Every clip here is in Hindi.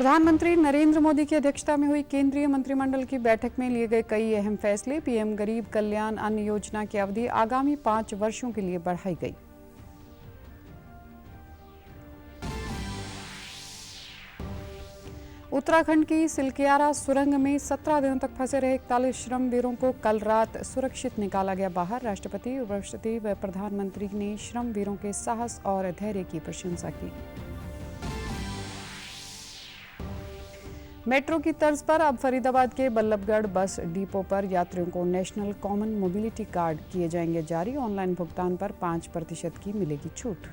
प्रधानमंत्री नरेंद्र मोदी की अध्यक्षता में हुई केंद्रीय मंत्रिमंडल की बैठक में लिए गए कई अहम फैसले। पीएम गरीब कल्याण अन्न योजना की अवधि आगामी 5 वर्षों के लिए बढ़ाई गई। उत्तराखंड की सिलकियारा सुरंग में 17 दिनों तक फंसे रहे 41 श्रमवीरों को कल रात सुरक्षित निकाला गया बाहर। राष्ट्रपति, उपराष्ट्रपति व प्रधानमंत्री ने श्रमवीरों के साहस और धैर्य की प्रशंसा की। मेट्रो की तर्ज पर अब फरीदाबाद के बल्लभगढ़ बस डिपो पर यात्रियों को नेशनल कॉमन मोबिलिटी कार्ड किए जाएंगे जारी। ऑनलाइन भुगतान पर 5% की मिलेगी छूट।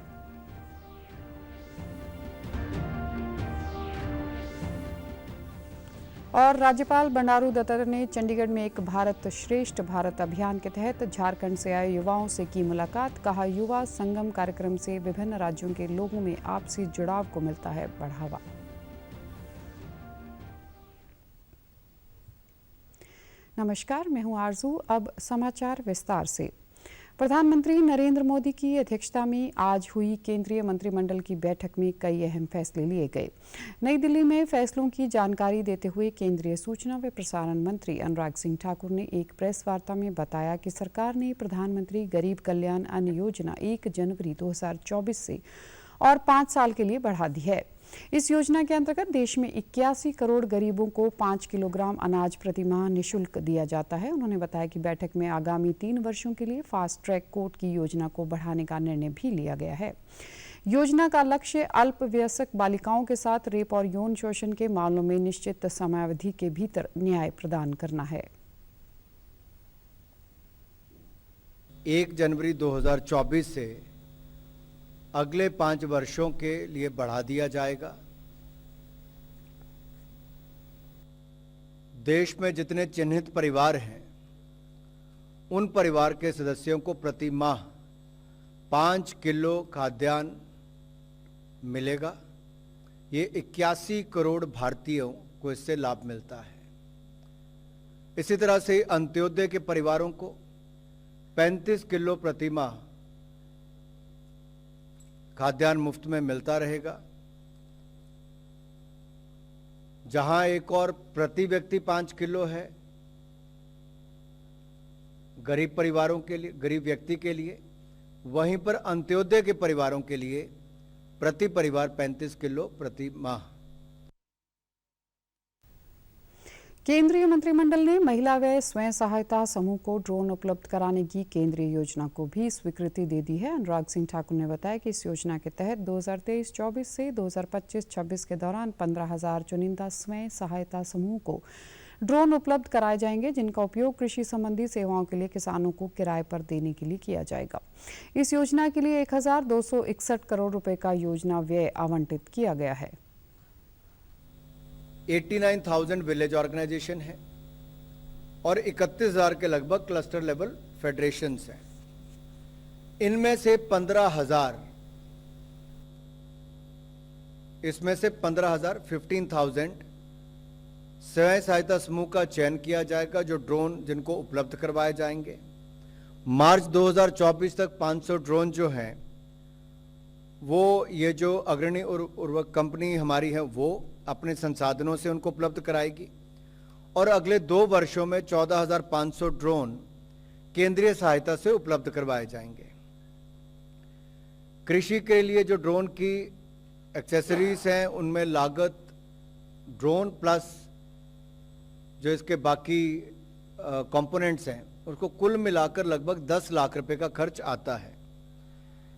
और राज्यपाल बंडारू दत्तात्रेय ने चंडीगढ़ में एक भारत श्रेष्ठ भारत अभियान के तहत झारखंड से आए युवाओं से की मुलाकात। कहा, युवा संगम कार्यक्रम से विभिन्न राज्यों के लोगों में आपसी जुड़ाव को मिलता है बढ़ावा। नमस्कार, मैं हूं आरजू। अब समाचार विस्तार से। प्रधानमंत्री नरेंद्र मोदी की अध्यक्षता में आज हुई केंद्रीय मंत्रिमंडल की बैठक में कई अहम फैसले लिए गए। नई दिल्ली में फैसलों की जानकारी देते हुए केंद्रीय सूचना व प्रसारण मंत्री अनुराग सिंह ठाकुर ने एक प्रेस वार्ता में बताया कि सरकार ने प्रधानमंत्री गरीब कल्याण अन्न योजना 1 जनवरी 2024 से और 5 साल के लिए बढ़ा दी है। इस योजना के अंतर्गत देश में 81 करोड़ गरीबों को 5 किलोग्राम अनाज प्रति माह निःशुल्क दिया जाता है। उन्होंने बताया कि बैठक में आगामी 3 वर्षों के लिए फास्ट ट्रैक कोर्ट की योजना को बढ़ाने का निर्णय भी लिया गया है। योजना का लक्ष्य अल्पवयस्क बालिकाओं के साथ रेप और यौन शोषण के मामलों में निश्चित समयावधि के भीतर न्याय प्रदान करना है। 1 जनवरी 2024 से अगले 5 वर्षों के लिए बढ़ा दिया जाएगा। देश में जितने चिन्हित परिवार हैं, उन परिवार के सदस्यों को प्रति माह 5 किलो खाद्यान्न मिलेगा। ये 81 करोड़ भारतीयों को इससे लाभ मिलता है। इसी तरह से अंत्योदय के परिवारों को 35 किलो प्रति माह खाद्यान्न मुफ्त में मिलता रहेगा। जहां एक और प्रति व्यक्ति 5 किलो है गरीब परिवारों के लिए, गरीब व्यक्ति के लिए, वहीं पर अंत्योदय के परिवारों के लिए प्रति परिवार 35 किलो प्रति माह। केंद्रीय मंत्रिमंडल ने महिला व स्वयं सहायता समूह को ड्रोन उपलब्ध कराने की केंद्रीय योजना को भी स्वीकृति दे दी है। अनुराग सिंह ठाकुर ने बताया कि इस योजना के तहत 2023-24 से 2025-26 के दौरान 15,000 चुनिंदा स्वयं सहायता समूह को ड्रोन उपलब्ध कराए जाएंगे, जिनका उपयोग कृषि संबंधी सेवाओं के लिए किसानों को किराए पर देने के लिए किया जाएगा। इस योजना के लिए 1,261 करोड़ रुपए का योजना व्यय आवंटित किया गया है। 89,000 विलेज ऑर्गेनाइजेशन है और 31,000 के लगभग क्लस्टर लेवल फेडरेशंस हैं। इनमें से 15,000 15,000 स्वयं सहायता समूह का चयन किया जाएगा, जो ड्रोन जिनको उपलब्ध करवाए जाएंगे। मार्च 2024 तक 500 ड्रोन जो हैं वो ये जो अग्रणी उर्वरक कंपनी हमारी है वो अपने संसाधनों से उनको उपलब्ध कराएगी और अगले 2 वर्षों में 14,500 ड्रोन केंद्रीय सहायता से उपलब्ध करवाए जाएंगे। कृषि के लिए जो ड्रोन की एक्सेसरीज हैं उनमें लागत ड्रोन प्लस जो इसके बाकी कंपोनेंट्स हैं उसको कुल मिलाकर लगभग 10 लाख रुपए का खर्च आता है।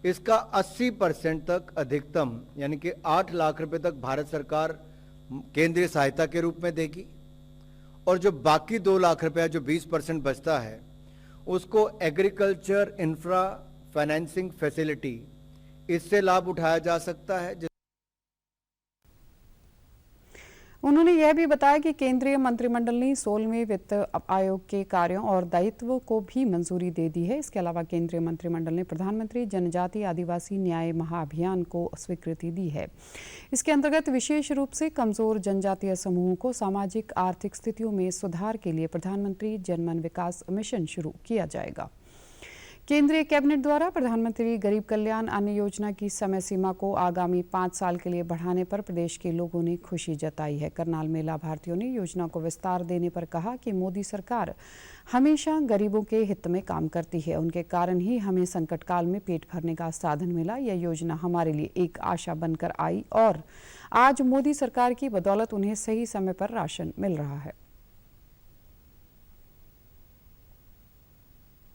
इसका 80% तक अधिकतम यानी कि 8 लाख रुपए तक भारत सरकार केंद्रीय सहायता के रूप में देगी और जो बाकी 2 लाख रुपया जो 20% बचता है उसको एग्रीकल्चर इंफ्रा फाइनेंसिंग फैसिलिटी इससे लाभ उठाया जा सकता है। उन्होंने यह भी बताया कि केंद्रीय मंत्रिमंडल ने 16वें वित्त आयोग के कार्यों और दायित्वों को भी मंजूरी दे दी है। इसके अलावा केंद्रीय मंत्रिमंडल ने प्रधानमंत्री जनजातीय आदिवासी न्याय महाअभियान को स्वीकृति दी है। इसके अंतर्गत विशेष रूप से कमजोर जनजातीय समूहों को सामाजिक आर्थिक स्थितियों में सुधार के लिए प्रधानमंत्री जनमन विकास मिशन शुरू किया जाएगा। केंद्रीय कैबिनेट द्वारा प्रधानमंत्री गरीब कल्याण अन्न योजना की समय सीमा को आगामी 5 साल के लिए बढ़ाने पर प्रदेश के लोगों ने खुशी जताई है। करनाल में लाभार्थियों ने योजना को विस्तार देने पर कहा कि मोदी सरकार हमेशा गरीबों के हित में काम करती है। उनके कारण ही हमें संकट काल में पेट भरने का साधन मिला। यह योजना हमारे लिए एक आशा बनकर आई और आज मोदी सरकार की बदौलत उन्हें सही समय पर राशन मिल रहा है।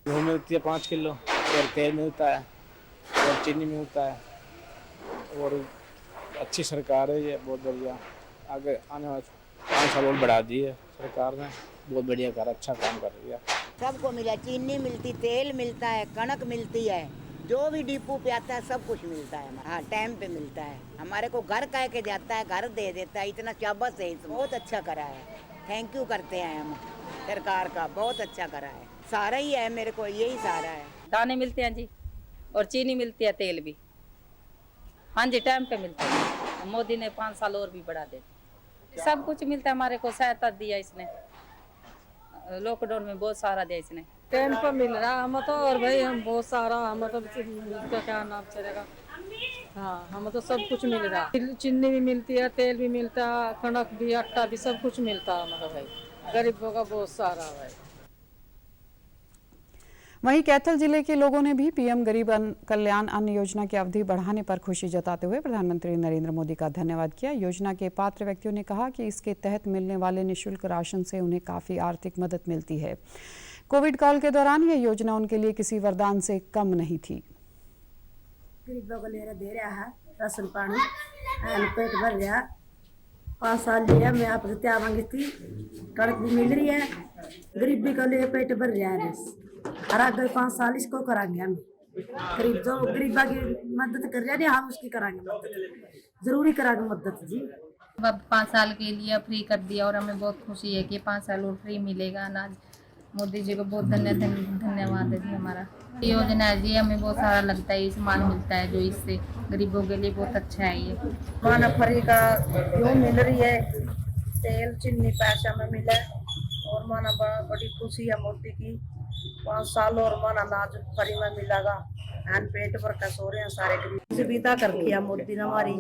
गेहूँ मिलती है 5 किलो और तेल मिलता है और चीनी मिलता है और अच्छी सरकार है ये, बहुत बढ़िया। आगे आने वाले 5 साल और बढ़ा दी है सरकार ने, बहुत बढ़िया कर, अच्छा काम कर रही है। सबको मिला, चीनी मिलती, तेल मिलता है, कणक मिलती है, जो भी डिपो पे आता है सब कुछ मिलता है। हाँ, टाइम पे मिलता है। हमारे को घर कह के जाता है, घर दे देता है। इतना चाबस है, बहुत अच्छा करा है। थैंक यू करते हैं हम सरकार का, बहुत अच्छा करा है। सारा ही है, मेरे को यही सारा है। दाने मिलते हैं जी और चीनी मिलती है, तेल भी। हाँ जी, टाइम पे मिलता है। मोदी ने 5 साल और भी बढ़ा दे, सब कुछ मिलता है। हमारे को सहायता दिया इसने, लॉकडाउन में बहुत सारा दिया इसने। टाइम पर मिल रहा है हम तो, और भाई हम बहुत सारा हम तो उसका क्या नाम चलेगा, हाँ हम तो सब कुछ मिल रहा है। चीनी भी मिलती है, तेल भी मिलता है, कणक भी, आटा भी, सब कुछ मिलता है हमारा भाई। गरीबों का बहुत सारा है। वहीं कैथल जिले के लोगों ने भी पीएम गरीब कल्याण अन्न योजना की अवधि बढ़ाने पर खुशी जताते हुए प्रधानमंत्री नरेंद्र मोदी का धन्यवाद किया। योजना के पात्र व्यक्तियों ने कहा कि इसके तहत मिलने वाले निःशुल्क राशन से उन्हें काफी आर्थिक मदद मिलती है। कोविड काल के दौरान यह योजना उनके लिए किसी वरदान से कम नहीं थी। गरीबों को ले दे रहा है राशन पानी, पेट भर रहा। 5 साल लिया मैं आपसे क्या मांगी थी, कणक भी मिल रही है, गरीबी को लिए पेट भर रहा है। बस हर अगर 5 साल इसको कराएंगे हम। गरीब जो गरीबा की मदद कर रहे हैं हम उसकी कराएंगे मदद, जरूरी कराएंगे मदद जी। अब 5 साल के लिए फ्री कर दिया और हमें बहुत खुशी है कि 5 साल और फ्री मिलेगा अनाज। मोदी जी को बहुत धन्यवाद है जी। हमारा योजना है जी, हमें बहुत सारा लगता है, सामान मिलता है जो इससे गरीबों के लिए बहुत अच्छा है। ये माना फ्री का जो मिल रही है, तेल चीनी पैसा में मिला और माना बड़ी खुशी है मोदी की। 5 साल और माना अनाज फ्री में मिलेगा, पेट भर का सो रहे हैं सारे गरीब। सुविधा कर दिया मोदी ने हमारी,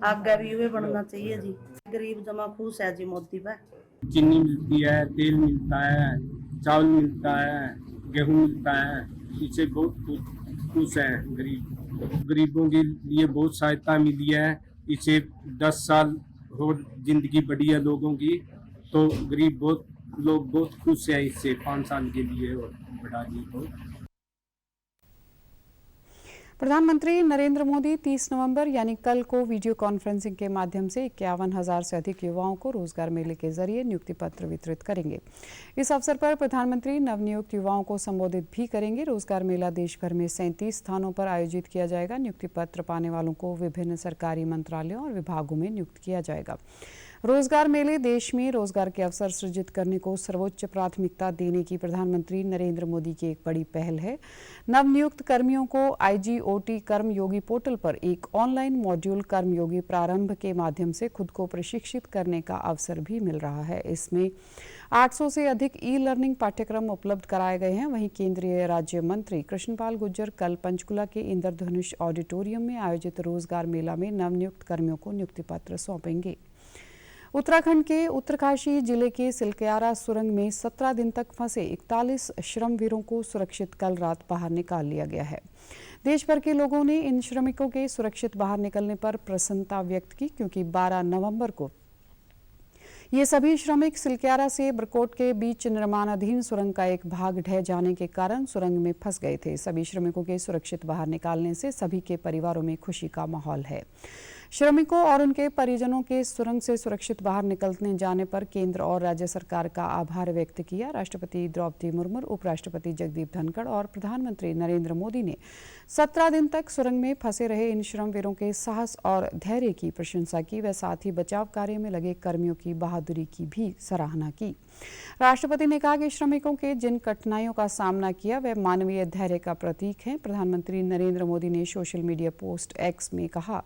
आगे भी ये बनना चाहिए जी। गरीब जमा खुश है जी मोदी पे। चीनी मिलती है, तेल मिलता है, चावल मिलता है, गेहूँ मिलता है, इससे बहुत खुश है। गरीबों के लिए बहुत सहायता मिली है। इसे 10 साल और जिंदगी बढ़ी है लोगों की, तो गरीब लोग बहुत खुश है इससे 5 साल के लिए और बढ़ा दी तो। प्रधानमंत्री नरेंद्र मोदी 30 नवंबर यानी कल को वीडियो कॉन्फ्रेंसिंग के माध्यम से 51,000 से अधिक युवाओं को रोजगार मेले के जरिए नियुक्ति पत्र वितरित करेंगे। इस अवसर पर प्रधानमंत्री नवनियुक्त युवाओं को संबोधित भी करेंगे। रोजगार मेला देश भर में 37 स्थानों पर आयोजित किया जाएगा। नियुक्ति पत्र पाने वालों को विभिन्न सरकारी मंत्रालयों और विभागों में नियुक्त किया जाएगा। रोजगार मेले देश में रोजगार के अवसर सृजित करने को सर्वोच्च प्राथमिकता देने की प्रधानमंत्री नरेंद्र मोदी की एक बड़ी पहल है। नवनियुक्त कर्मियों को IGOT कर्मयोगी पोर्टल पर एक ऑनलाइन मॉड्यूल कर्मयोगी प्रारंभ के माध्यम से खुद को प्रशिक्षित करने का अवसर भी मिल रहा है। इसमें 800 से अधिक ई-लर्निंग पाठ्यक्रम उपलब्ध कराए गए हैं। वहीं केंद्रीय राज्य मंत्री कृष्णपाल गुर्जर कल पंचकुला के इंद्रधनुष ऑडिटोरियम में आयोजित रोजगार मेला में नवनियुक्त कर्मियों को नियुक्ति पत्र सौंपेंगे। उत्तराखंड के उत्तरकाशी जिले के सिलक्यारा सुरंग में 17 दिन तक फंसे 41 श्रमवीरों को सुरक्षित कल रात बाहर निकाल लिया गया है। देश भर के लोगों ने इन श्रमिकों के सुरक्षित बाहर निकलने पर प्रसन्नता व्यक्त की, क्योंकि 12 नवंबर को ये सभी श्रमिक सिलक्यारा से बरकोट के बीच निर्माणाधीन सुरंग का एक भाग ढह जाने के कारण सुरंग में फंस गए थे। सभी श्रमिकों के सुरक्षित बाहर निकालने से सभी के परिवारों में खुशी का माहौल है। श्रमिकों और उनके परिजनों के सुरंग से सुरक्षित बाहर निकलने जाने पर केंद्र और राज्य सरकार का आभार व्यक्त किया। राष्ट्रपति द्रौपदी मुर्मू, उपराष्ट्रपति जगदीप धनखड़ और प्रधानमंत्री नरेंद्र मोदी ने 17 दिन तक सुरंग में फंसे रहे इन श्रमवीरों के साहस और धैर्य की प्रशंसा की। व साथ ही बचाव कार्य में लगे कर्मियों की बहादुरी की भी सराहना की। राष्ट्रपति ने कहा कि श्रमिकों के जिन कठिनाइयों का सामना किया वह मानवीय धैर्य का प्रतीक है। प्रधानमंत्री नरेंद्र मोदी ने सोशल मीडिया पोस्ट X में कहा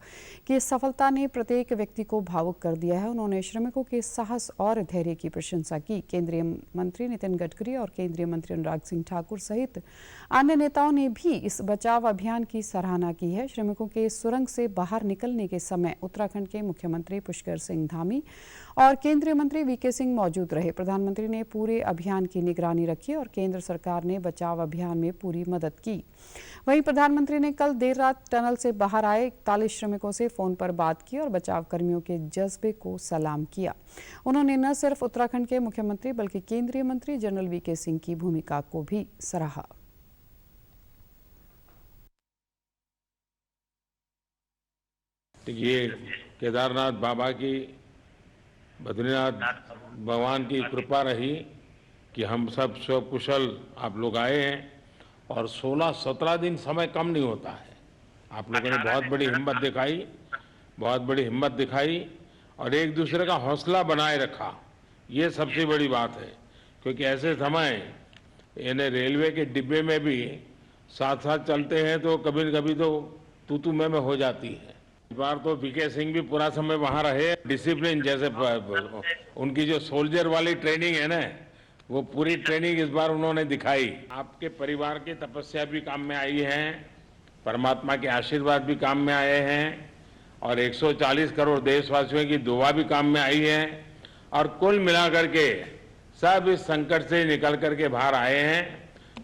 कि सफलता ने प्रत्येक व्यक्ति को भावुक कर दिया है। उन्होंने श्रमिकों के साहस और धैर्य की प्रशंसा की। केंद्रीय मंत्री नितिन गडकरी और केंद्रीय मंत्री अनुराग सिंह ठाकुर सहित अन्य नेताओं ने भी इस बचाव अभियान की सराहना की है। श्रमिकों के सुरंग से बाहर निकलने के समय उत्तराखंड के मुख्यमंत्री पुष्कर सिंह धामी और केंद्रीय मंत्री वीके सिंह मौजूद रहे। प्रधानमंत्री ने पूरे अभियान की निगरानी रखी और केंद्र सरकार ने बचाव अभियान में पूरी मदद की। वहीं प्रधानमंत्री ने कल देर रात टनल से बाहर आए 41 श्रमिकों से फोन पर बात की और बचाव कर्मियों के जज्बे को सलाम किया। उन्होंने न सिर्फ उत्तराखंड के मुख्यमंत्री बल्कि केंद्रीय मंत्री जनरल वीके सिंह की भूमिका को भी सराहा। ये केदारनाथ बाबा की, बद्रीनाथ भगवान की कृपा रही कि हम सब स्वकुशल आप लोग आए हैं और 16-17 दिन समय कम नहीं होता है। आप लोगों ने बहुत बड़ी हिम्मत दिखाई और एक दूसरे का हौसला बनाए रखा। ये सबसे बड़ी बात है, क्योंकि ऐसे समय इन्हें रेलवे के डिब्बे में भी साथ साथ चलते हैं तो कभी न कभी तो तू मैं हो जाती है। इस बार तो वीके सिंह भी पूरा समय वहां रहे। डिसिप्लिन जैसे उनकी जो सोल्जर वाली ट्रेनिंग है ना, वो पूरी ट्रेनिंग इस बार उन्होंने दिखाई। आपके परिवार की तपस्या भी काम में आई है, परमात्मा के आशीर्वाद भी काम में आए हैं और 140 करोड़ देशवासियों की दुआ भी काम में आई है और कुल मिलाकर के सब इस संकट से निकल करके बाहर आए हैं।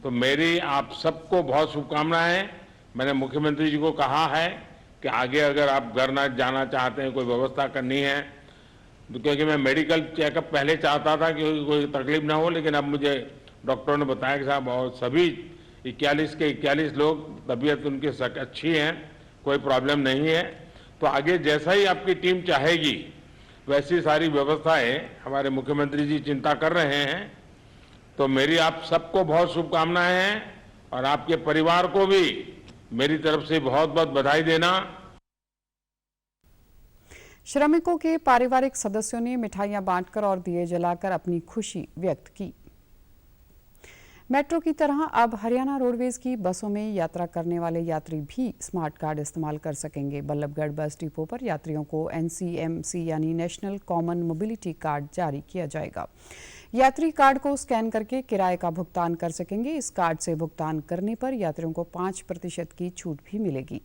तो मेरी आप सबको बहुत शुभकामनाएं। मैंने मुख्यमंत्री जी को कहा है कि आगे अगर आप घर ना जाना चाहते हैं, कोई व्यवस्था करनी है, क्योंकि मैं मेडिकल चेकअप पहले चाहता था कि कोई तकलीफ ना हो, लेकिन अब मुझे डॉक्टरों ने बताया कि साहब और सभी 41 के 41 लोग तबीयत उनकी अच्छी है, कोई प्रॉब्लम नहीं है। तो आगे जैसा ही आपकी टीम चाहेगी वैसी सारी व्यवस्थाएं हमारे मुख्यमंत्री जी चिंता कर रहे हैं। तो मेरी आप सबको बहुत शुभकामनाएं हैं और आपके परिवार को भी मेरी तरफ से बहुत बहुत बधाई देना। श्रमिकों के पारिवारिक सदस्यों ने मिठाइयां बांटकर और दिए जलाकर अपनी खुशी व्यक्त की। मेट्रो की तरह अब हरियाणा रोडवेज की बसों में यात्रा करने वाले यात्री भी स्मार्ट कार्ड इस्तेमाल कर सकेंगे। बल्लभगढ़ बस डिपो पर यात्रियों को NCMC यानी नेशनल कॉमन मोबिलिटी कार्ड जारी किया जाएगा। यात्री कार्ड को स्कैन करके किराए का भुगतान कर सकेंगे। इस कार्ड से भुगतान करने पर यात्रियों को 5% की छूट भी मिलेगी।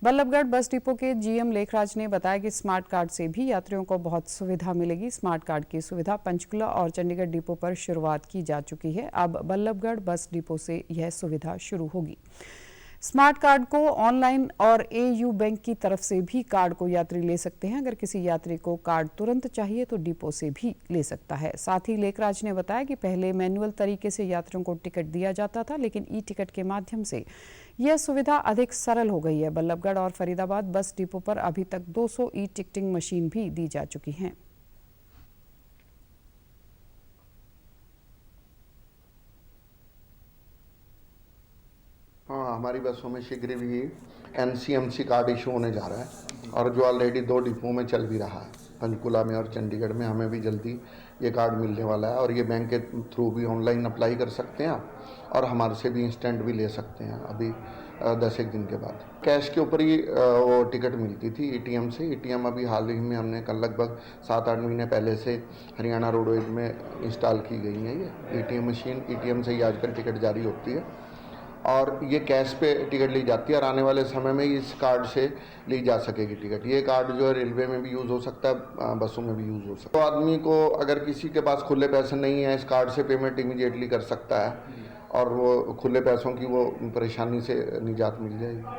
बल्लभगढ़ बस डिपो के GM लेखराज ने बताया कि स्मार्ट कार्ड से भी यात्रियों को बहुत सुविधा मिलेगी। स्मार्ट कार्ड की सुविधा पंचकुला और चंडीगढ़ डिपो पर शुरुआत की जा चुकी है। अब बल्लभगढ़ बस डिपो से यह सुविधा शुरू होगी। स्मार्ट कार्ड को ऑनलाइन और AU बैंक की तरफ से भी कार्ड को यात्री ले सकते हैं। अगर किसी यात्री को कार्ड तुरंत चाहिए तो डिपो से भी ले सकता है। साथ ही लेखराज ने बताया कि पहले मैनुअल तरीके से यात्रियों को टिकट दिया जाता था, लेकिन ई-टिकट के माध्यम से यह सुविधा अधिक सरल हो गई है। बल्लभगढ़ और फरीदाबाद बस डिपो पर अभी तक 200 ई-टिकटिंग मशीन भी दी जा चुकी हैं। हाँ, हमारी बसों में शीघ्र भी NCMC कार्ड इशू होने जा रहा है और जो ऑलरेडी 2 डिपो में चल भी रहा है, पंचकुला में और चंडीगढ़ में। हमें भी जल्दी ये कार्ड मिलने वाला है और ये बैंक के थ्रू भी ऑनलाइन अप्लाई कर सकते हैं और हमारे से भी इंस्टेंट भी ले सकते हैं अभी 10-1 दिन के बाद। कैश के ऊपर ही वो टिकट मिलती थी ATM से। ATM अभी हाल ही में हमने कल लगभग 7-8 महीने पहले से हरियाणा रोडवेज में इंस्टॉल की गई है। ये ATM मशीन, ATM से ही आजकल टिकट जारी होती है और ये कैश पे टिकट ली जाती है और आने वाले समय में इस कार्ड से ली जा सकेगी टिकट। ये कार्ड जो है रेलवे में भी यूज़ हो सकता है, बसों में भी यूज़ हो सकता है। तो आदमी को अगर किसी के पास खुले पैसे नहीं है, इस कार्ड से पेमेंट इमीडिएटली कर सकता है और वो खुले पैसों की वो परेशानी से निजात मिल जाएगी।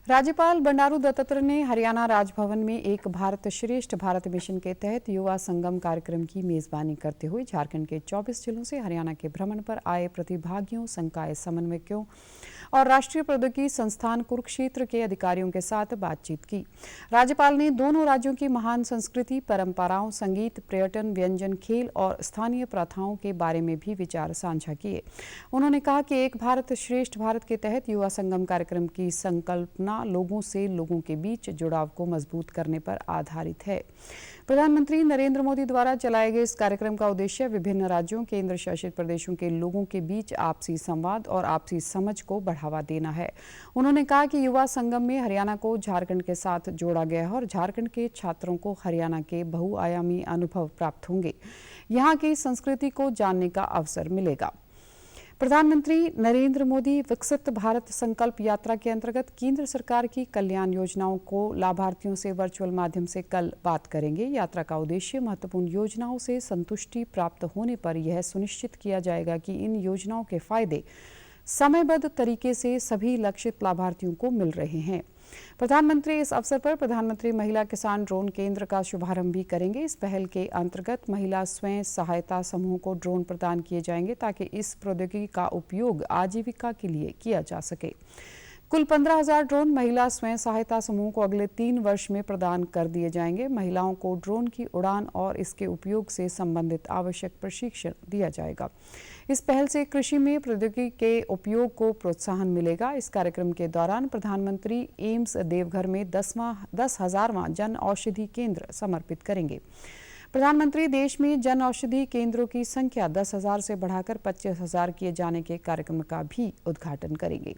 राज्यपाल बंडारू दत्तात्रेय ने हरियाणा राजभवन में एक भारत श्रेष्ठ भारत मिशन के तहत युवा संगम कार्यक्रम की मेजबानी करते हुए झारखंड के 24 जिलों से हरियाणा के भ्रमण पर आए प्रतिभागियों, संकाय समन्वयकों और राष्ट्रीय प्रौद्योगिकी संस्थान कुरुक्षेत्र के अधिकारियों के साथ बातचीत की। राज्यपाल ने दोनों राज्यों की महान संस्कृति, परंपराओं, संगीत, पर्यटन, व्यंजन, खेल और स्थानीय प्रथाओं के बारे में भी विचार साझा किए। उन्होंने कहा कि एक भारत श्रेष्ठ भारत के तहत युवा संगम कार्यक्रम की संकल्पना लोगों से लोगों के बीच जुड़ाव को मजबूत करने पर आधारित है। प्रधानमंत्री नरेंद्र मोदी द्वारा चलाए गए इस कार्यक्रम का उद्देश्य विभिन्न राज्यों, केंद्र शासित प्रदेशों के लोगों के बीच आपसी संवाद और आपसी समझ को बढ़ाना बढ़ावा देना है। उन्होंने कहा कि युवा संगम में हरियाणा को झारखंड के साथ जोड़ा गया है और झारखंड के छात्रों को हरियाणा के बहुआयामी अनुभव प्राप्त होंगे। यहाँ की संस्कृति को जानने का अवसर मिलेगा। प्रधानमंत्री नरेंद्र मोदी विकसित भारत संकल्प यात्रा के अंतर्गत केंद्र सरकार की कल्याण योजनाओं को लाभार्थियों से वर्चुअल माध्यम से कल बात करेंगे। यात्रा का उद्देश्य महत्वपूर्ण योजनाओं से संतुष्टि प्राप्त होने पर यह सुनिश्चित किया जाएगा कि इन योजनाओं के फायदे समयबद्ध तरीके से सभी लक्षित लाभार्थियों को मिल रहे हैं। प्रधानमंत्री इस अवसर पर प्रधानमंत्री महिला किसान ड्रोन केंद्र का शुभारंभ भी करेंगे। इस पहल के अंतर्गत महिला स्वयं सहायता समूह को ड्रोन प्रदान किए जाएंगे ताकि इस प्रौद्योगिकी का उपयोग आजीविका के लिए किया जा सके। कुल 15,000 ड्रोन महिला स्वयं सहायता समूह को अगले 3 वर्ष में प्रदान कर दिए जाएंगे। महिलाओं को ड्रोन की उड़ान और इसके उपयोग से संबंधित आवश्यक प्रशिक्षण दिया जाएगा। इस पहल से कृषि में प्रौद्योगिकी के उपयोग को प्रोत्साहन मिलेगा। इस कार्यक्रम के दौरान प्रधानमंत्री एम्स देवघर में 10,000वां जन औषधि केंद्र समर्पित करेंगे। प्रधानमंत्री देश में जन औषधि केंद्रों की संख्या 10,000 से बढ़ाकर 25,000 किए जाने के कार्यक्रम का भी उद्घाटन करेंगे।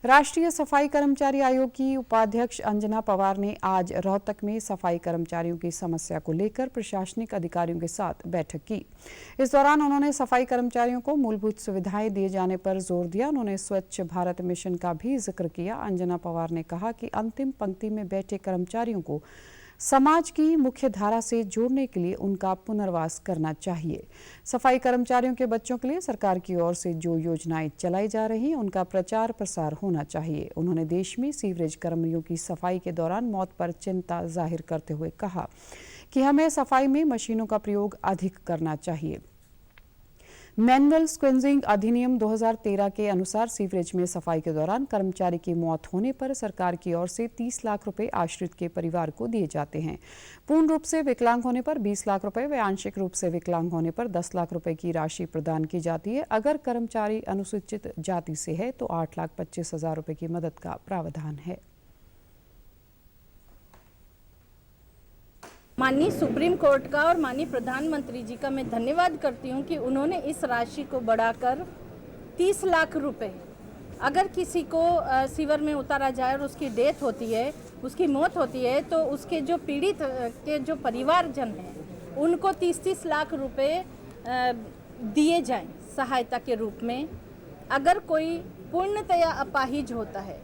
राष्ट्रीय सफाई कर्मचारी आयोग की उपाध्यक्ष अंजना पवार ने आज रोहतक में सफाई कर्मचारियों की समस्या को लेकर प्रशासनिक अधिकारियों के साथ बैठक की। इस दौरान उन्होंने सफाई कर्मचारियों को मूलभूत सुविधाएं दिए जाने पर जोर दिया। उन्होंने स्वच्छ भारत मिशन का भी जिक्र किया। अंजना पवार ने कहा कि अंतिम पंक्ति में बैठे कर्मचारियों को समाज की मुख्य धारा से जोड़ने के लिए उनका पुनर्वास करना चाहिए। सफाई कर्मचारियों के बच्चों के लिए सरकार की ओर से जो योजनाएं चलाई जा रही हैं उनका प्रचार प्रसार होना चाहिए। उन्होंने देश में सीवरेज कर्मियों की सफाई के दौरान मौत पर चिंता जाहिर करते हुए कहा कि हमें सफाई में मशीनों का प्रयोग अधिक करना चाहिए। मैनुअल स्क्वेंजिंग अधिनियम 2013 के अनुसार सीवरेज में सफाई के दौरान कर्मचारी की मौत होने पर सरकार की ओर से 30 लाख रुपए आश्रित के परिवार को दिए जाते हैं। पूर्ण रूप से विकलांग होने पर 20 लाख रुपए व आंशिक रूप से विकलांग होने पर 10 लाख रुपए की राशि प्रदान की जाती है। अगर कर्मचारी अनुसूचित जाति से है तो 8,25,000 रुपए की मदद का प्रावधान है। माननीय सुप्रीम कोर्ट का और माननीय प्रधानमंत्री जी का मैं धन्यवाद करती हूँ कि उन्होंने इस राशि को बढ़ाकर 30 लाख रुपए, अगर किसी को सीवर में उतारा जाए और उसकी डेथ होती है, उसकी मौत होती है, तो उसके जो पीड़ित के जो परिवारजन हैं उनको 30-30 लाख रुपए दिए जाएं सहायता के रूप में। अगर कोई पूर्णतया अपाहिज होता है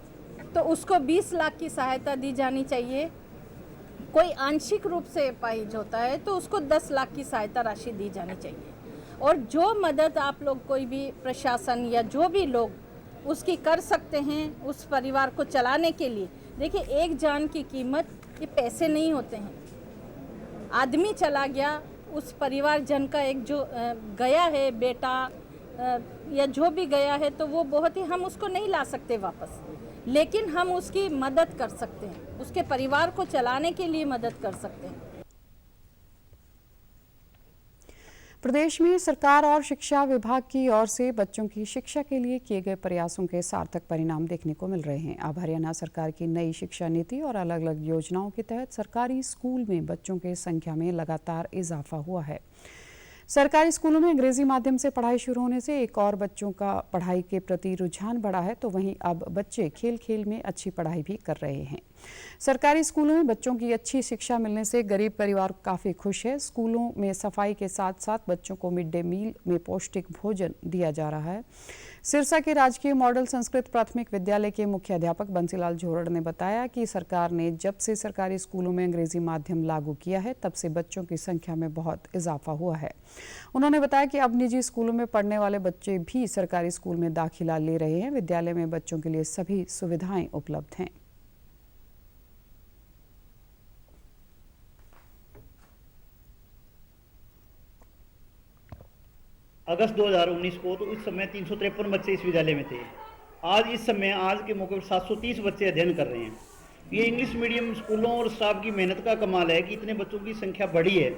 तो उसको 20 लाख की सहायता दी जानी चाहिए। कोई आंशिक रूप से अपाहिज होता है तो उसको 10 लाख की सहायता राशि दी जानी चाहिए। और जो मदद आप लोग, कोई भी प्रशासन या जो भी लोग उसकी कर सकते हैं उस परिवार को चलाने के लिए, देखिए एक जान की कीमत ये पैसे नहीं होते हैं। आदमी चला गया, उस परिवारजन का एक जो गया है बेटा या जो भी गया है, तो वो बहुत ही, हम उसको नहीं ला सकते वापस, लेकिन हम उसकी मदद कर सकते हैं, उसके परिवार को चलाने के लिए मदद कर सकते हैं। प्रदेश में सरकार और शिक्षा विभाग की ओर से बच्चों की शिक्षा के लिए किए गए प्रयासों के सार्थक परिणाम देखने को मिल रहे हैं। अब हरियाणा सरकार की नई शिक्षा नीति और अलग अलग योजनाओं के तहत सरकारी स्कूल में बच्चों की संख्या में लगातार इजाफा हुआ है। सरकारी स्कूलों में अंग्रेजी माध्यम से पढ़ाई शुरू होने से एक और बच्चों का पढ़ाई के प्रति रुझान बढ़ा है, तो वहीं अब बच्चे खेल खेल में अच्छी पढ़ाई भी कर रहे हैं। सरकारी स्कूलों में बच्चों की अच्छी शिक्षा मिलने से गरीब परिवार काफ़ी खुश है। स्कूलों में सफाई के साथ साथ बच्चों को मिड डे मील में पौष्टिक भोजन दिया जा रहा है। सिरसा के राजकीय मॉडल संस्कृत प्राथमिक विद्यालय के मुख्य अध्यापक बंसीलाल झोरड़ ने बताया कि सरकार ने जब से सरकारी स्कूलों में अंग्रेजी माध्यम लागू किया है तब से बच्चों की संख्या में बहुत इजाफा हुआ है। उन्होंने बताया कि अब निजी स्कूलों में पढ़ने वाले बच्चे भी सरकारी स्कूल में दाखिला ले रहे हैं। विद्यालय में बच्चों के लिए सभी सुविधाएं उपलब्ध हैं। अगस्त 2019 को तो उस समय 353 बच्चे इस विद्यालय में थे। आज इस समय, आज के मौके पर 730 बच्चे अध्ययन कर रहे हैं। ये इंग्लिश मीडियम स्कूलों और स्टाफ की मेहनत का कमाल है कि इतने बच्चों की संख्या बढ़ी है।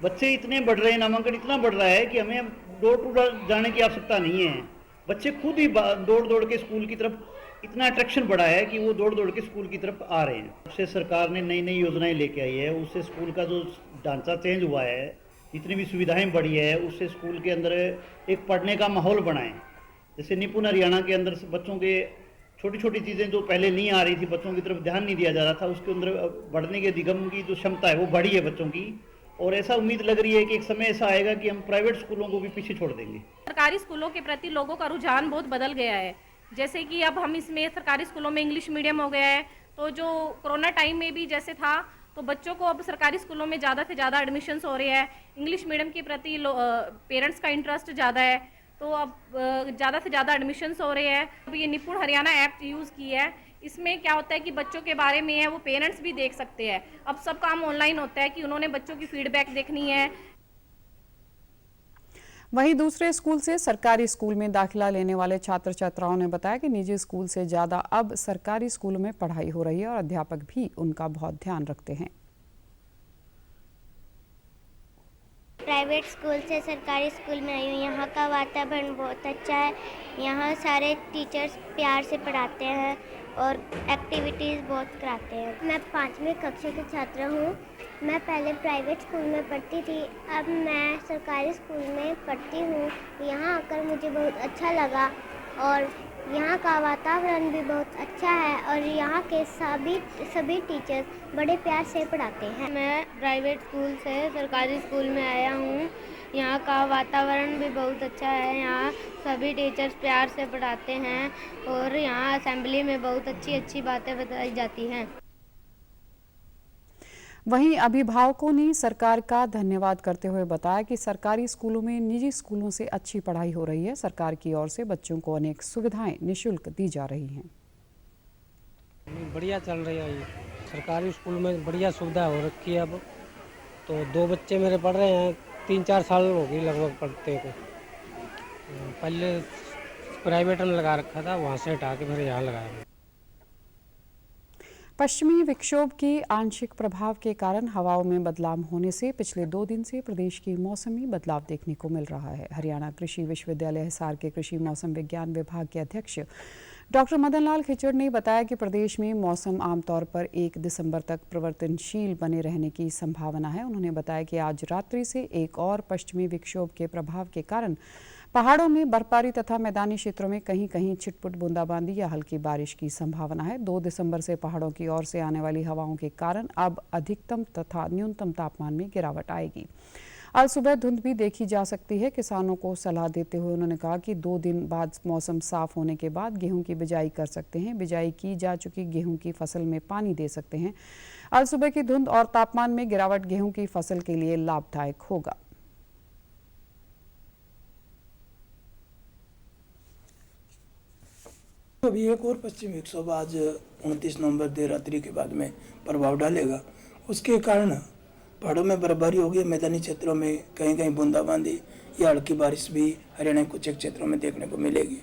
बच्चे इतने बढ़ रहे हैं, नामांकन इतना बढ़ रहा है कि हमें डोर टू डोर जाने की आवश्यकता नहीं है। बच्चे खुद ही दौड़ दौड़ के स्कूल की तरफ, इतना अट्रैक्शन बढ़ा है कि वो दौड़ दौड़ के स्कूल की तरफ आ रहे हैं। उससे सरकार ने नई नई योजनाएं लेके आई है, उससे स्कूल का जो ढांचा चेंज हुआ है, जितनी भी सुविधाएं बढ़ी है, उससे स्कूल के अंदर एक पढ़ने का माहौल बना है। जैसे निपुण हरियाणा के अंदर से बच्चों के छोटी छोटी चीज़ें जो पहले नहीं आ रही थी, बच्चों की तरफ ध्यान नहीं दिया जा रहा था, उसके अंदर बढ़ने के दिगम की जो क्षमता है वो बढ़ी है बच्चों की। और ऐसा उम्मीद लग रही है कि एक समय ऐसा आएगा कि हम प्राइवेट स्कूलों को भी पीछे छोड़ देंगे। सरकारी स्कूलों के प्रति लोगों का रुझान बहुत बदल गया है। जैसे कि अब हम इसमें सरकारी स्कूलों में इंग्लिश मीडियम हो गया है, तो जो कोरोना टाइम में भी जैसे था, तो बच्चों को अब सरकारी स्कूलों में ज़्यादा से ज़्यादा एडमिशन्स हो रहे हैं। इंग्लिश मीडियम के प्रति पेरेंट्स का इंटरेस्ट ज़्यादा है, तो अब ज़्यादा से ज़्यादा एडमिशन्स हो रहे हैं। अब ये निपुण हरियाणा ऐप यूज़ की है, इसमें क्या होता है कि बच्चों के बारे में है वो पेरेंट्स भी देख सकते हैं। अब सब काम ऑनलाइन होता है कि उन्होंने बच्चों की फीडबैक देखनी है। वहीं दूसरे स्कूल से सरकारी स्कूल में दाखिला लेने वाले छात्र छात्राओं ने बताया कि निजी स्कूल से ज़्यादा अब सरकारी स्कूलों में पढ़ाई हो रही है और अध्यापक भी उनका बहुत ध्यान रखते हैं। प्राइवेट स्कूल से सरकारी स्कूल में आई हूँ। यहाँ का वातावरण बहुत अच्छा है। यहाँ सारे टीचर्स प्यार से पढ़ाते हैं और एक्टिविटीज़ बहुत कराते हैं। मैं 5वीं कक्षा की छात्रा हूँ। मैं पहले प्राइवेट स्कूल में पढ़ती थी, अब मैं सरकारी स्कूल में पढ़ती हूँ। यहाँ आकर मुझे बहुत अच्छा लगा और यहाँ का वातावरण भी बहुत अच्छा है और यहाँ के सभी टीचर्स बड़े प्यार से पढ़ाते हैं। मैं प्राइवेट स्कूल से सरकारी स्कूल में आया हूँ। यहाँ का वातावरण भी बहुत अच्छा है। यहाँ सभी टीचर्स प्यार से पढ़ाते हैं और यहाँ असेंबली में बहुत अच्छी अच्छी बातें बताई जाती हैं। वहीं अभिभावकों ने सरकार का धन्यवाद करते हुए बताया कि सरकारी स्कूलों में निजी स्कूलों से अच्छी पढ़ाई हो रही है। सरकार की ओर से बच्चों को अनेक सुविधाएं निःशुल्क दी जा रही हैं। बढ़िया चल रही है। ये सरकारी स्कूल में बढ़िया सुविधा हो रखी है। अब तो 2 बच्चे मेरे पढ़ रहे हैं, 3-4 साल हो गई लगभग पढ़ते को। पहले प्राइवेट में लगा रखा था, वहाँ से हटा के फिर यहाँ लगाया। पश्चिमी विक्षोभ के आंशिक प्रभाव के कारण हवाओं में बदलाव होने से पिछले 2 दिन से प्रदेश की मौसमी बदलाव देखने को मिल रहा है। हरियाणा कृषि विश्वविद्यालय हिसार के कृषि मौसम विज्ञान विभाग के अध्यक्ष डॉक्टर मदन लाल खिचड़ ने बताया कि प्रदेश में मौसम आमतौर पर 1 दिसंबर तक परिवर्तनशील बने रहने की संभावना है। उन्होंने बताया कि आज रात्रि से एक और पश्चिमी विक्षोभ के प्रभाव के कारण पहाड़ों में बर्फबारी तथा मैदानी क्षेत्रों में कहीं कहीं छिटपुट बूंदाबांदी या हल्की बारिश की संभावना है। 2 दिसंबर से पहाड़ों की ओर से आने वाली हवाओं के कारण अब अधिकतम तथा न्यूनतम तापमान में गिरावट आएगी। आज सुबह धुंध भी देखी जा सकती है। किसानों को सलाह देते हुए उन्होंने कहा कि 2 दिन बाद मौसम साफ होने के बाद गेहूं की बिजाई कर सकते हैं। बिजाई की जा चुकी गेहूं की फसल में पानी दे सकते हैं। आज सुबह की धुंध और तापमान में गिरावट गेहूं की फसल के लिए लाभदायक होगा। अभी एक और पश्चिमी विक्षोभ आज 29 नवंबर देर रात्रि के बाद में प्रभाव डालेगा। उसके कारण पहाड़ों में बर्फबारी होगी, मैदानी क्षेत्रों में कहीं कहीं बूंदाबांदी या हल्की बारिश भी हरियाणा के कुछ क्षेत्रों में देखने को मिलेगी।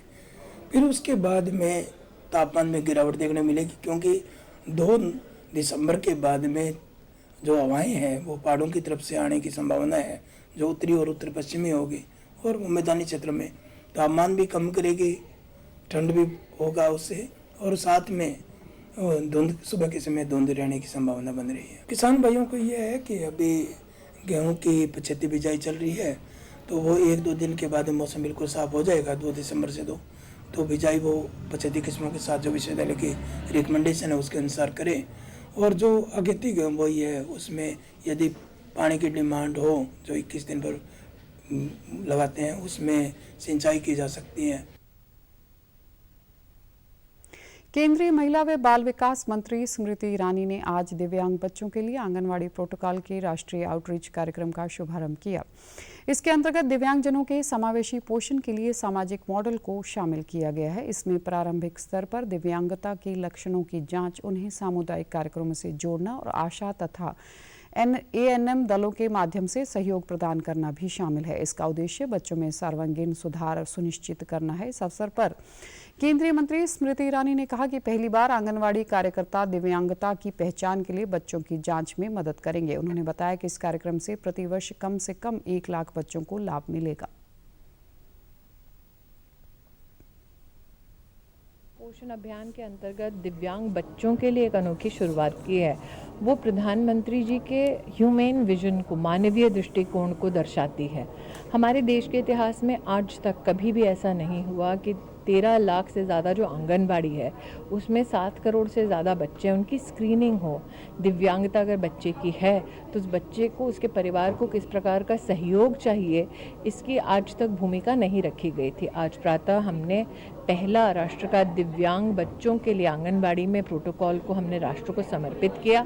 फिर उसके बाद में तापमान में गिरावट देखने मिलेगी, क्योंकि 2 दिसंबर के बाद में जो हवाएं हैं वो पहाड़ों की तरफ से आने की संभावना है, जो उत्तरी और उत्तर पश्चिमी होगी और वो मैदानी क्षेत्र में तापमान भी कम करेगी, ठंड भी होगा उससे, और साथ में धुंध सुबह के समय धुंध रहने की संभावना बन रही है। किसान भाइयों को यह है कि अभी गेहूं की 75 बिजाई चल रही है, तो वो 1-2 दिन के बाद मौसम बिल्कुल साफ हो जाएगा। 2 दिसंबर से तो बिजाई वो 75 किस्मों के साथ जो विश्वविद्यालय की रिकमेंडेशन है उसके अनुसार करें। और जो अगेती गेहूँ बोई है उसमें यदि पानी की डिमांड हो, जो 21 दिन पर लगाते हैं, उसमें सिंचाई की जा सकती है। केंद्रीय महिला व बाल विकास मंत्री स्मृति ईरानी ने आज दिव्यांग बच्चों के लिए आंगनवाड़ी प्रोटोकॉल के राष्ट्रीय आउटरीच कार्यक्रम का शुभारंभ किया। इसके अंतर्गत दिव्यांगजनों के समावेशी पोषण के लिए सामाजिक मॉडल को शामिल किया गया है। इसमें प्रारंभिक स्तर पर दिव्यांगता के लक्षणों की जांच, उन्हें सामुदायिक कार्यक्रमों से जोड़ना और आशा तथा ANM दलों के माध्यम से सहयोग प्रदान करना भी शामिल है। इसका उद्देश्य बच्चों में सर्वांगीण सुधार सुनिश्चित करना है। इस अवसर पर केंद्रीय मंत्री स्मृति ईरानी ने कहा कि पहली बार आंगनवाड़ी कार्यकर्ता दिव्यांगता की पहचान के लिए बच्चों की जांच में मदद करेंगे। उन्होंने बताया कि इस कार्यक्रम से प्रतिवर्ष कम से कम 1 लाख बच्चों को लाभ मिलेगा। पोषण अभियान के अंतर्गत दिव्यांग बच्चों के लिए एक अनोखी शुरुआत की है, वो प्रधानमंत्री जी के ह्यूमैन विजन को, मानवीय दृष्टिकोण को दर्शाती है। हमारे देश के इतिहास में आज तक कभी भी ऐसा नहीं हुआ कि 13 लाख से ज़्यादा जो आंगनबाड़ी है उसमें 7 करोड़ से ज़्यादा बच्चे, उनकी स्क्रीनिंग हो। दिव्यांगता अगर बच्चे की है तो उस बच्चे को, उसके परिवार को किस प्रकार का सहयोग चाहिए, इसकी आज तक भूमिका नहीं रखी गई थी। आज प्रातः हमने पहला राष्ट्र का दिव्यांग बच्चों के लिए आंगनबाड़ी में प्रोटोकॉल को हमने राष्ट्र को समर्पित किया।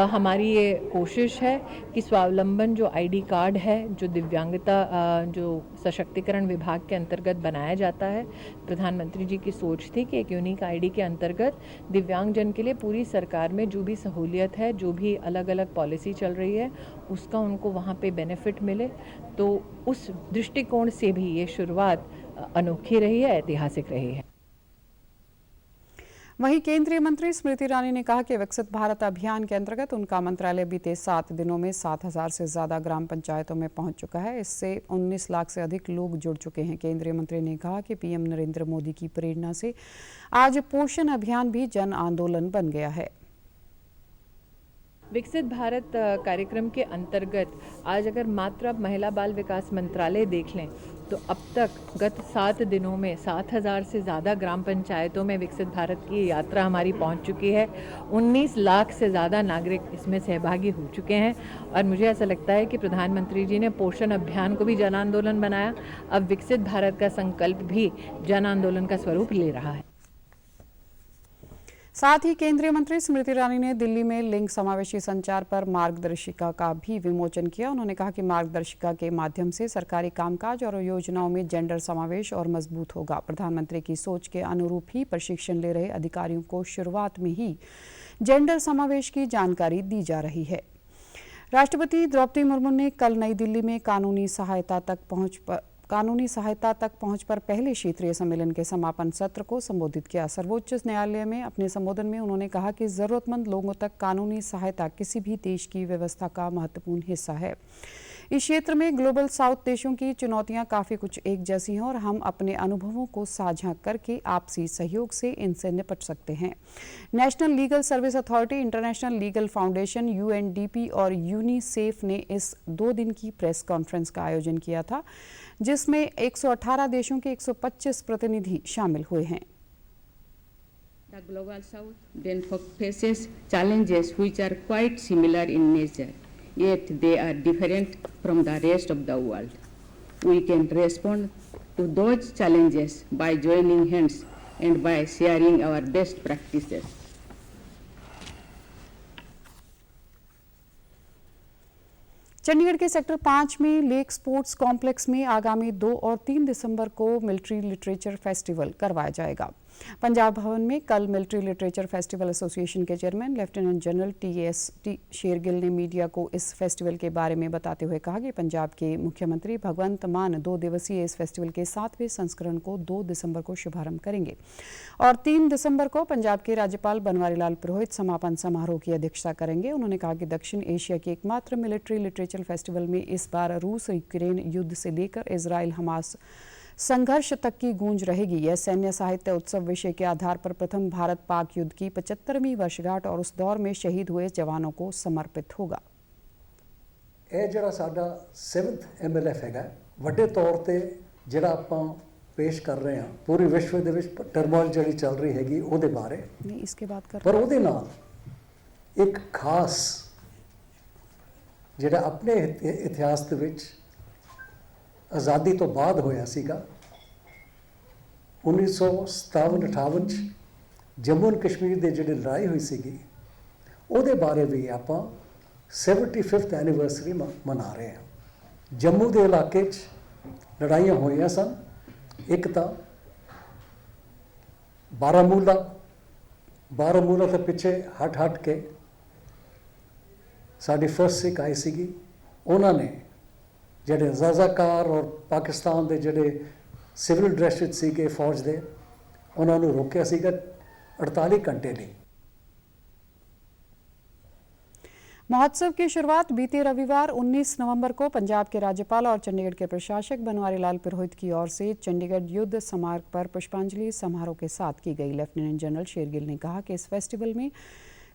हमारी ये कोशिश है कि स्वावलंबन जो आईडी कार्ड है, जो दिव्यांगता जो सशक्तिकरण विभाग के अंतर्गत बनाया जाता है, प्रधानमंत्री जी की सोच थी कि एक यूनिक आईडी के अंतर्गत दिव्यांगजन के लिए पूरी सरकार में जो भी सहूलियत है, जो भी अलग अलग पॉलिसी चल रही है, उसका उनको वहाँ पे बेनिफिट मिले। तो उस दृष्टिकोण से भी ये शुरुआत अनोखी रही है, ऐतिहासिक रही है। वहीं केंद्रीय मंत्री स्मृति ईरानी ने कहा कि विकसित भारत अभियान के अंतर्गत उनका मंत्रालय बीते 7 दिनों में 7,000 से ज़्यादा ग्राम पंचायतों में पहुंच चुका है। इससे 19 लाख से अधिक लोग जुड़ चुके हैं। केंद्रीय मंत्री ने कहा कि पीएम नरेंद्र मोदी की प्रेरणा से आज पोषण अभियान भी जन आंदोलन बन गया है। विकसित भारत कार्यक्रम के अंतर्गत आज अगर मात्र महिला बाल विकास मंत्रालय देख लें तो अब तक गत 7 दिनों में 7,000 से ज़्यादा ग्राम पंचायतों में विकसित भारत की यात्रा हमारी पहुंच चुकी है। 19 लाख से ज़्यादा नागरिक इसमें सहभागी हो चुके हैं और मुझे ऐसा लगता है कि प्रधानमंत्री जी ने पोषण अभियान को भी जन आंदोलन बनाया। अब विकसित भारत का संकल्प भी जन आंदोलन का स्वरूप ले रहा है। साथ ही केंद्रीय मंत्री स्मृति ईरानी ने दिल्ली में लिंग समावेशी संचार पर मार्गदर्शिका का भी विमोचन किया। उन्होंने कहा कि मार्गदर्शिका के माध्यम से सरकारी कामकाज और योजनाओं में जेंडर समावेश और मजबूत होगा। प्रधानमंत्री की सोच के अनुरूप ही प्रशिक्षण ले रहे अधिकारियों को शुरुआत में ही जेंडर समावेश की जानकारी दी जा रही है। राष्ट्रपति द्रौपदी मुर्मू ने कल नई दिल्ली में कानूनी सहायता तक पहुंच पर पहले क्षेत्रीय सम्मेलन के समापन सत्र को संबोधित किया। सर्वोच्च न्यायालय में अपने संबोधन में उन्होंने कहा कि जरूरतमंद लोगों तक कानूनी सहायता किसी भी देश की व्यवस्था का महत्वपूर्ण हिस्सा है। इस क्षेत्र में ग्लोबल साउथ देशों की चुनौतियां काफ़ी कुछ एक जैसी हैं और हम अपने अनुभवों को साझा करके आपसी सहयोग से इनसे निपट सकते हैं। National legal service authority, international legal foundation, UNDP और यूनिसेफ ने इस 2 दिन की प्रेस कॉन्फ्रेंस का आयोजन किया था, जिसमें 118 देशों के 125 प्रतिनिधि शामिल हुए हैं। The global south then faces challenges which are quite similar in nature, yet they are different from the rest of the world. We can respond to those challenges by joining hands and by sharing our best practices. Chandigarh के सेक्टर 5 में लेक स्पोर्ट्स कॉम्प्लेक्स में आगामी 2 और 3 दिसंबर को मिलिट्री लिटरेचर फेस्टिवल करवाया जाएगा। पंजाब भवन में कल मिलिट्री लिटरेचर फेस्टिवल एसोसिएशन के chairman lieutenant general T Shergill ने मीडिया को इस फेस्टिवल के बारे में बताते हुए कहा कि पंजाब के मुख्यमंत्री भगवंत मान 2 दिवसीय इस फेस्टिवल के 7वें संस्करण को 2 दिसंबर को शुभारंभ करेंगे और 3 दिसंबर को पंजाब के राज्यपाल बनवारी लाल पुरोहित समापन समारोह की अध्यक्षता करेंगे। उन्होंने कहा कि दक्षिण एशिया के एकमात्र मिलिट्री लिटरेचर फेस्टिवल में इस बार रूस यूक्रेन युद्ध से लेकर इजराइल हमास संघर्ष तक की गूंज रहेगी। यह सैन्य साहित्य उत्सव विषय के आधार पर प्रथम भारत पाक युद्ध की 75वीं वर्षगांठ और उस दौर में शहीद हुए जवानों को समर्पित होगा। ਇਹ ਜਿਹੜਾ ਸਾਡਾ 7th MLF ਹੈਗਾ, ਵੱਡੇ ਤੌਰ ਤੇ ਜਿਹੜਾ ਆਪਾਂ ਪੇਸ਼ ਕਰ ਰਹੇ ਹਾਂ ਪੂਰੇ ਵਿਸ਼ਵ ਦੇ ਵਿੱਚ ਟਰਮੋਇਲ ਜਿਹੜੀ ਚੱਲ ਰਹੀ ਹੈਗੀ ਉਹਦੇ ਬਾਰੇ ਨਹੀਂ ਇਸਕੇ ਬਾਤ ਕਰ ਪਰ ਉਹਦੇ ਨਾਲ ਇੱਕ ਖਾਸ ਜਿਹੜਾ ਆਪਣੇ ਇਤਿਹਾਸ ਦੇ ਵਿੱਚ ਆਜ਼ਾਦੀ ਤੋਂ ਬਾਅਦ ਹੋਇਆ ਸੀਗਾ 1957-58 ਚ ਜੰਮੂ ਐਂਡ ਕਸ਼ਮੀਰ ਦੇ ਜਿਹੜੀ ਲੜਾਈ ਹੋਈ ਸੀਗੀ ਉਹਦੇ ਬਾਰੇ ਵੀ ਆਪਾਂ 75th ਐਨੀਵਰਸਰੀ ਮਨਾ ਰਹੇ ਹਾਂ। ਜੰਮੂ ਦੇ ਇਲਾਕੇ 'ਚ ਲੜਾਈਆਂ ਹੋਈਆਂ ਸਨ, ਇੱਕ ਤਾਂ ਬਾਰਾਮੂਲਾ ਤੋਂ ਪਿੱਛੇ ਹਟ ਕੇ ਸਾਡੀ ਫਰਸਟ ਸਿੱਖ ਆਈ ਸੀਗੀ, ਉਹਨਾਂ ਨੇ ਜਿਹੜੇ ਰਜ਼ਾਕਾਰ ਔਰ ਪਾਕਿਸਤਾਨ ਦੇ ਜਿਹੜੇ ਸਿਵਲ ਡਰੈਸ ਵਿੱਚ ਸੀਗੇ ਫੌਜ ਦੇ, ਉਹਨਾਂ ਨੂੰ ਰੋਕਿਆ ਸੀਗਾ 48 ਘੰਟੇ ਲਈ। महोत्सव की शुरुआत बीते रविवार 19 नवंबर को पंजाब के राज्यपाल और चंडीगढ़ के प्रशासक बनवारी लाल पुरोहित की ओर से चंडीगढ़ युद्ध स्मारक पर पुष्पांजलि समारोह के साथ की गई। लेफ्टिनेंट जनरल शेरगिल ने कहा कि इस फेस्टिवल में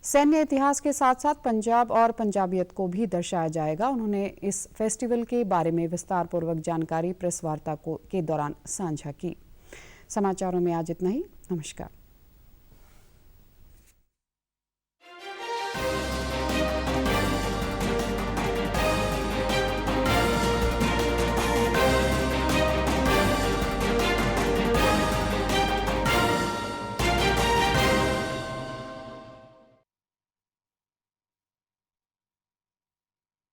सैन्य इतिहास के साथ साथ पंजाब और पंजाबियत को भी दर्शाया जाएगा। उन्होंने इस फेस्टिवल के बारे में विस्तार पूर्वक जानकारी प्रेस वार्ता के दौरान साझा की। समाचारों में आज इतना ही। नमस्कार।